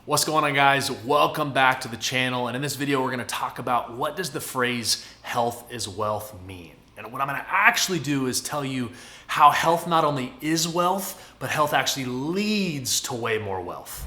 What's going on, guys? Welcome back to the channel. And in this video, we're going to talk about what does the phrase health is wealth mean? And what I'm going to actually do is tell you how health not only is wealth, but health actually leads to way more wealth.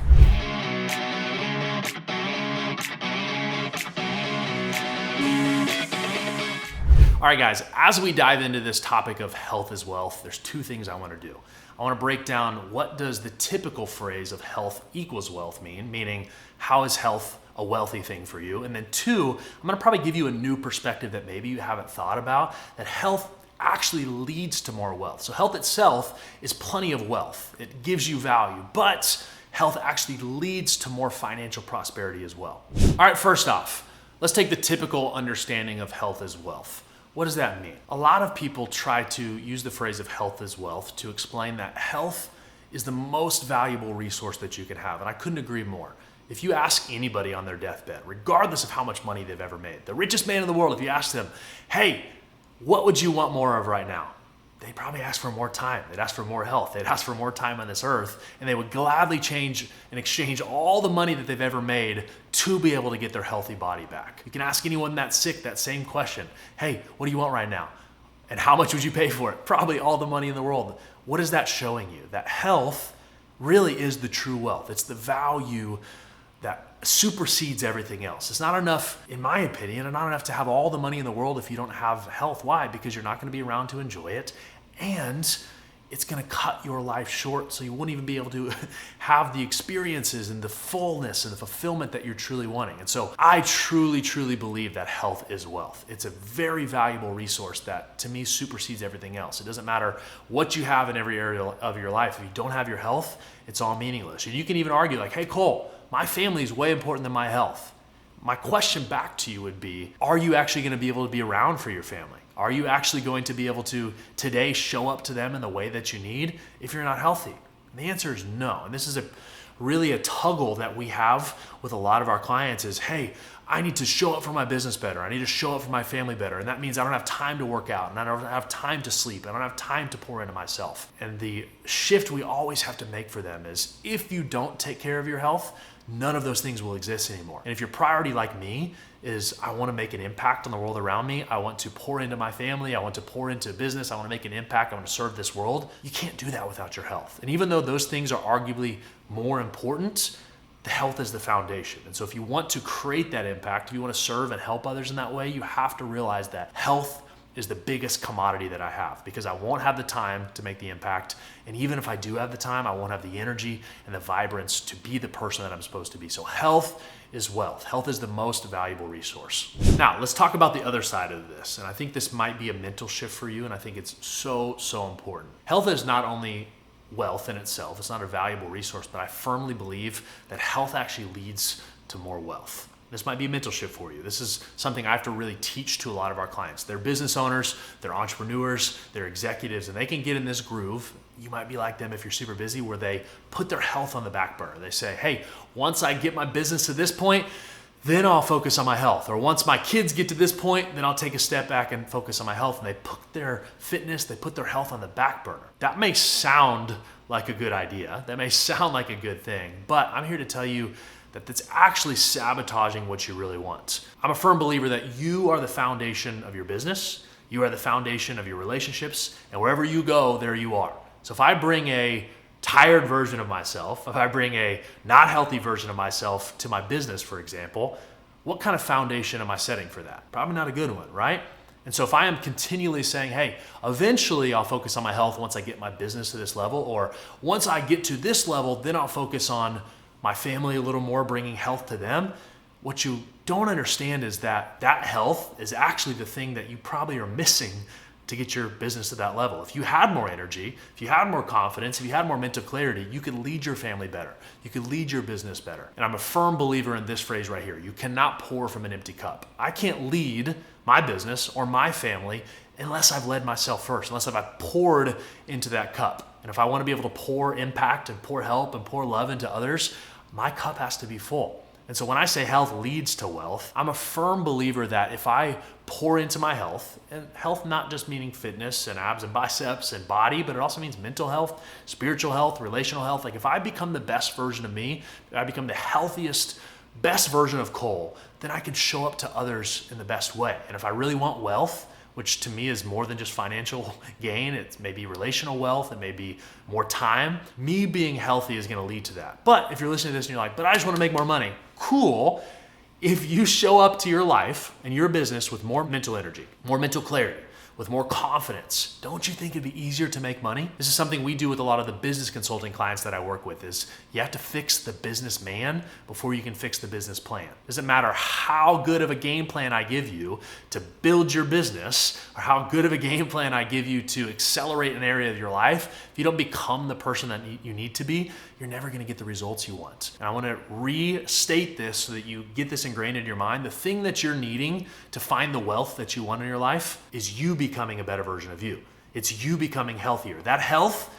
All right, guys, as we dive into this topic of health is wealth, there's two things I want to do. I want to break down what does the typical phrase of health equals wealth mean, meaning how is health a wealthy thing for you? And then two, I'm going to probably give you a new perspective that maybe you haven't thought about, that health actually leads to more wealth. So health itself is plenty of wealth. It gives you value, but health actually leads to more financial prosperity as well. All right, first off, let's take the typical understanding of health as wealth. What does that mean? A lot of people try to use the phrase of health is wealth to explain that health is the most valuable resource that you can have. And I couldn't agree more. If you ask anybody on their deathbed, regardless of how much money they've ever made, the richest man in the world, if you ask them, hey, what would you want more of right now? They'd probably ask for more time. They'd ask for more health. They'd ask for more time on this earth, and they would gladly change and exchange all the money that they've ever made to be able to get their healthy body back. You can ask anyone that's sick that same question. Hey, what do you want right now? And how much would you pay for it? Probably all the money in the world. What is that showing you? That health really is the true wealth. It's the value that supersedes everything else. It's not enough, in my opinion, and not enough to have all the money in the world if you don't have health. Why? Because you're not going to be around to enjoy it, and it's going to cut your life short, so you won't even be able to have the experiences and the fullness and the fulfillment that you're truly wanting. And so I truly, truly believe that health is wealth. It's a very valuable resource that, to me, supersedes everything else. It doesn't matter what you have in every area of your life. If you don't have your health, it's all meaningless. And you can even argue like, hey, Cole, my family is way important than my health. My question back to you would be, are you actually going to be able to be around for your family? Are you actually going to be able to today show up to them in the way that you need if you're not healthy? And the answer is no. And this is really a toggle that we have with a lot of our clients is, hey, I need to show up for my business better. I need to show up for my family better. And that means I don't have time to work out, and I don't have time to sleep, and I don't have time to pour into myself. And the shift we always have to make for them is, if you don't take care of your health, none of those things will exist anymore. And if your priority, like me, is I want to make an impact on the world around me, I want to pour into my family, I want to pour into business, I want to make an impact, I want to serve this world, you can't do that without your health. And even though those things are arguably more important, the health is the foundation. And so if you want to create that impact, if you want to serve and help others in that way, you have to realize that health is the biggest commodity that I have, because I won't have the time to make the impact. And even if I do have the time, I won't have the energy and the vibrance to be the person that I'm supposed to be. So health is wealth. Health is the most valuable resource. Now, let's talk about the other side of this. And I think this might be a mental shift for you, and I think it's so, so important. Health is not only wealth in itself, it's not a valuable resource, but I firmly believe that health actually leads to more wealth. This might be a mental shift for you. This is something I have to really teach to a lot of our clients. They're business owners, they're entrepreneurs, they're executives, and they can get in this groove. You might be like them if you're super busy, where they put their health on the back burner. They say, hey, once I get my business to this point, then I'll focus on my health. Or once my kids get to this point, then I'll take a step back and focus on my health. And they put their fitness, they put their health on the back burner. That may sound like a good idea. That may sound like a good thing, but I'm here to tell you that that's actually sabotaging what you really want. I'm a firm believer that you are the foundation of your business, you are the foundation of your relationships, and wherever you go, there you are. So if I bring a tired version of myself, if I bring a not healthy version of myself to my business, for example, what kind of foundation am I setting for that? Probably not a good one, right? And so if I am continually saying, hey, eventually I'll focus on my health once I get my business to this level, or once I get to this level, then I'll focus on my family a little more, bringing health to them. What you don't understand is that that health is actually the thing that you probably are missing to get your business to that level. If you had more energy, if you had more confidence, if you had more mental clarity, you could lead your family better. You could lead your business better. And I'm a firm believer in this phrase right here. You cannot pour from an empty cup. I can't lead my business or my family unless I've led myself first, unless I've poured into that cup. And if I want to be able to pour impact and pour help and pour love into others, my cup has to be full. And so when I say health leads to wealth, I'm a firm believer that if I pour into my health, and health not just meaning fitness and abs and biceps and body, but it also means mental health, spiritual health, relational health. Like if I become the best version of me, if I become the healthiest, best version of Cole, then I can show up to others in the best way. And if I really want wealth, which to me is more than just financial gain, it's maybe relational wealth, it may be more time, me being healthy is gonna lead to that. But if you're listening to this and you're like, but I just wanna make more money, cool. If you show up to your life and your business with more mental energy, more mental clarity, with more confidence, don't you think it'd be easier to make money? This is something we do with a lot of the business consulting clients that I work with is you have to fix the businessman before you can fix the business plan. Doesn't matter how good of a game plan I give you to build your business or how good of a game plan I give you to accelerate an area of your life. If you don't become the person that you need to be, you're never gonna get the results you want. And I wanna restate this so that you get this ingrained in your mind. The thing that you're needing to find the wealth that you want in your life is you becoming a better version of you. It's you becoming healthier. That health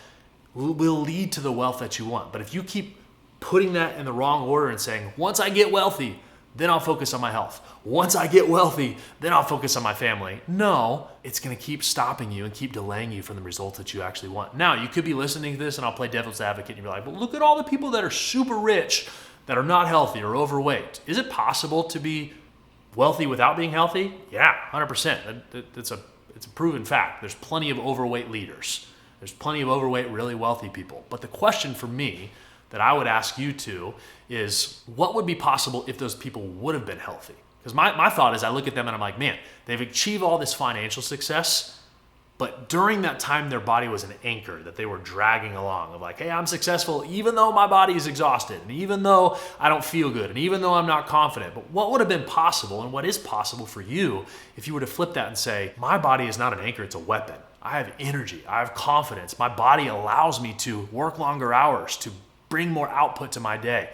will lead to the wealth that you want. But if you keep putting that in the wrong order and saying, once I get wealthy, then I'll focus on my health. Once I get wealthy, then I'll focus on my family. No, it's gonna keep stopping you and keep delaying you from the results that you actually want. Now, you could be listening to this and I'll play devil's advocate and you're like, but look at all the people that are super rich that are not healthy or overweight. Is it possible to be wealthy without being healthy? Yeah, 100%. It's a proven fact. There's plenty of overweight leaders. There's plenty of overweight, really wealthy people. But the question for me that I would ask you to is what would be possible if those people would have been healthy? Because my thought is I look at them and I'm like, man, they've achieved all this financial success, but during that time, their body was an anchor that they were dragging along of like, hey, I'm successful even though my body is exhausted and even though I don't feel good and even though I'm not confident. But what would have been possible and what is possible for you if you were to flip that and say, my body is not an anchor, it's a weapon. I have energy, I have confidence. My body allows me to work longer hours, to bring more output to my day.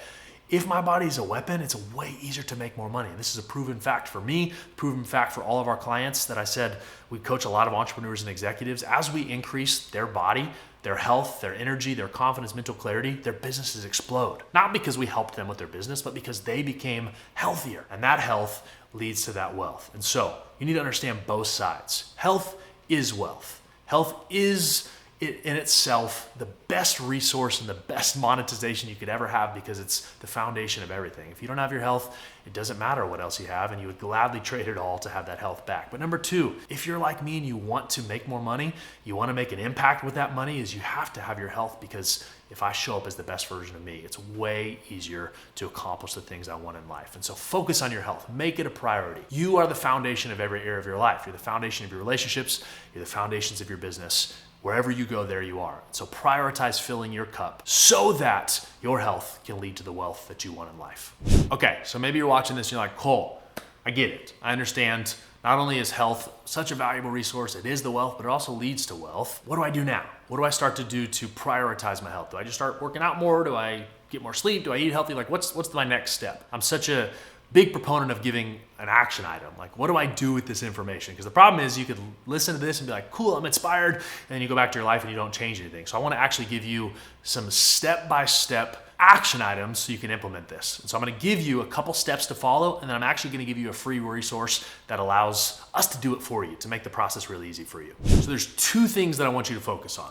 If my body is a weapon, it's way easier to make more money. And this is a proven fact for me, proven fact for all of our clients that I said we coach a lot of entrepreneurs and executives. As we increase their body, their health, their energy, their confidence, mental clarity, their businesses explode. Not because we helped them with their business, but because they became healthier. And that health leads to that wealth. And so you need to understand both sides. Health is wealth. Health is in itself the best resource and the best monetization you could ever have because it's the foundation of everything. If you don't have your health, it doesn't matter what else you have and you would gladly trade it all to have that health back. But number two, if you're like me and you want to make more money, you want to make an impact with that money, is you have to have your health because if I show up as the best version of me, it's way easier to accomplish the things I want in life. And so focus on your health. Make it a priority. You are the foundation of every area of your life. You're the foundation of your relationships. You're the foundations of your business. Wherever you go, there you are. So prioritize filling your cup so that your health can lead to the wealth that you want in life. Okay, so maybe you're watching this and you're like, Cole, I get it. I understand not only is health such a valuable resource, it is the wealth, but it also leads to wealth. What do I do now? What do I start to do to prioritize my health? Do I just start working out more? Do I get more sleep? Do I eat healthy? Like what's my next step? I'm such a big proponent of giving an action item. Like, what do I do with this information? Because the problem is you could listen to this and be like, cool, I'm inspired. And then you go back to your life and you don't change anything. So I want to actually give you some step-by-step action items so you can implement this. And so I'm going to give you a couple steps to follow, and then I'm actually going to give you a free resource that allows us to do it for you, to make the process really easy for you. So there's two things that I want you to focus on.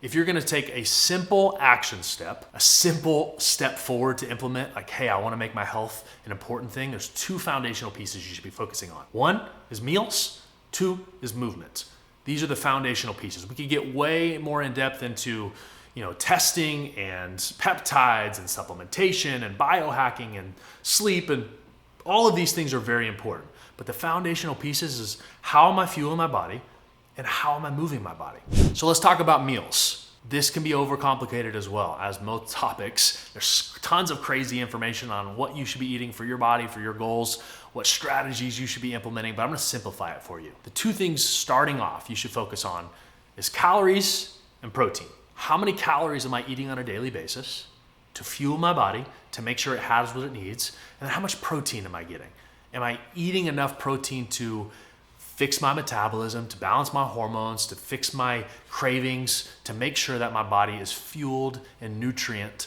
If you're gonna take a simple action step, a simple step forward to implement, like, hey, I wanna make my health an important thing, there's two foundational pieces you should be focusing on. One is meals, two is movement. These are the foundational pieces. We could get way more in depth into testing and peptides and supplementation and biohacking and sleep, and all of these things are very important. But the foundational pieces is how am I fueling my body? And how am I moving my body? So let's talk about meals. This can be overcomplicated as well. As most topics, there's tons of crazy information on what you should be eating for your body, for your goals, what strategies you should be implementing, but I'm gonna simplify it for you. The two things starting off you should focus on is calories and protein. How many calories am I eating on a daily basis to fuel my body, to make sure it has what it needs? And then how much protein am I getting? Am I eating enough protein to fix my metabolism, to balance my hormones, to fix my cravings, to make sure that my body is fueled and nutrient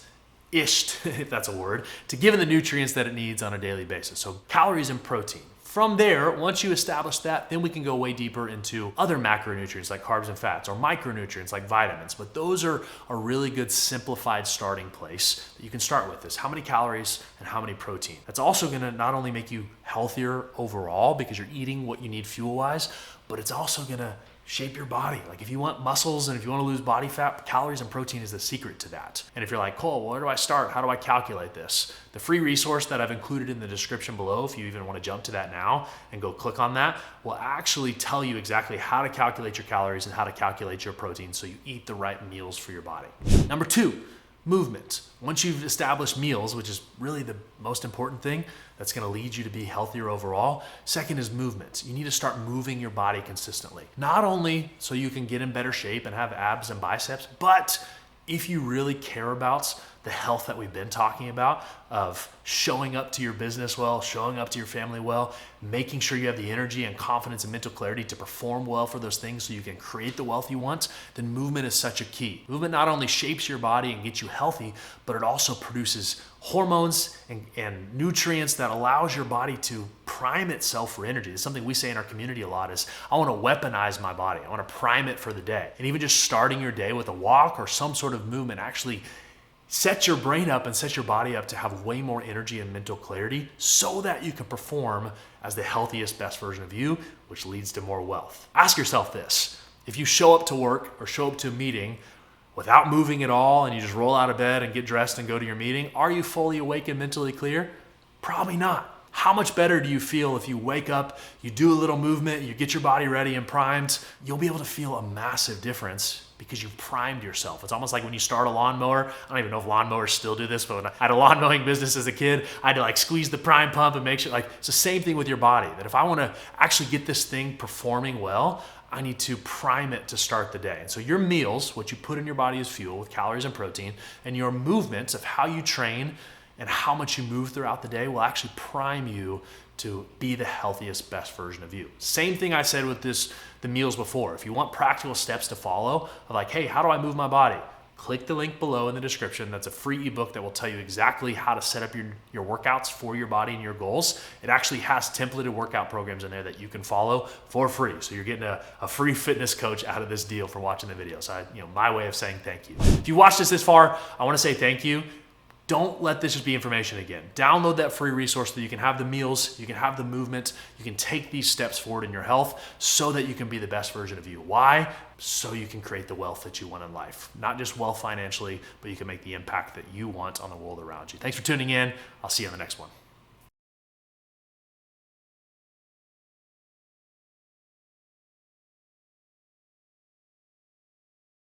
ished, if that's a word, to give it the nutrients that it needs on a daily basis. So calories and protein. From there, once you establish that, then we can go way deeper into other macronutrients like carbs and fats, or micronutrients like vitamins. But those are a really good simplified starting place that you can start with, is how many calories and how many protein. That's also gonna not only make you healthier overall because you're eating what you need fuel-wise, but it's also gonna shape your body. Like if you want muscles and if you want to lose body fat, calories and protein is the secret to that. And if you're like, Cole, where do I start? How do I calculate this? The free resource that I've included in the description below, if you even want to jump to that now and go click on that, will actually tell you exactly how to calculate your calories and how to calculate your protein so you eat the right meals for your body. Number 2, movement. Once you've established meals, which is really the most important thing that's going to lead you to be healthier overall, second is movement. You need to start moving your body consistently. Not only so you can get in better shape and have abs and biceps, but if you really care about the health that we've been talking about, of showing up to your business well, showing up to your family well, making sure you have the energy and confidence and mental clarity to perform well for those things so you can create the wealth you want, then movement is such a key. Movement not only shapes your body and gets you healthy, but it also produces hormones and nutrients that allows your body to prime itself for energy. It's something we say in our community a lot is, I want to weaponize my body. I want to prime it for the day. And even just starting your day with a walk or some sort of movement actually set your brain up and set your body up to have way more energy and mental clarity so that you can perform as the healthiest, best version of you, which leads to more wealth. Ask yourself this: if you show up to work or show up to a meeting without moving at all and you just roll out of bed and get dressed and go to your meeting, are you fully awake and mentally clear? Probably not. How much better do you feel if you wake up, you do a little movement, you get your body ready and primed? You'll be able to feel a massive difference because you've primed yourself. It's almost like when you start a lawnmower. I don't even know if lawnmowers still do this, but when I had a lawn mowing business as a kid, I had to like squeeze the prime pump and make sure, like, it's the same thing with your body, that if I wanna actually get this thing performing well, I need to prime it to start the day. And so your meals, what you put in your body as fuel with calories and protein, and your movements of how you train and how much you move throughout the day will actually prime you to be the healthiest, best version of you. Same thing I said with the meals before. If you want practical steps to follow, of like, hey, how do I move my body? Click the link below in the description. That's a free ebook that will tell you exactly how to set up your workouts for your body and your goals. It actually has templated workout programs in there that you can follow for free. So you're getting a free fitness coach out of this deal for watching the video. So my way of saying thank you. If you watched this far, I want to say thank you. Don't let this just be information again. Download that free resource so that you can have the meals, you can have the movement, you can take these steps forward in your health so that you can be the best version of you. Why? So you can create the wealth that you want in life. Not just wealth financially, but you can make the impact that you want on the world around you. Thanks for tuning in. I'll see you on the next one.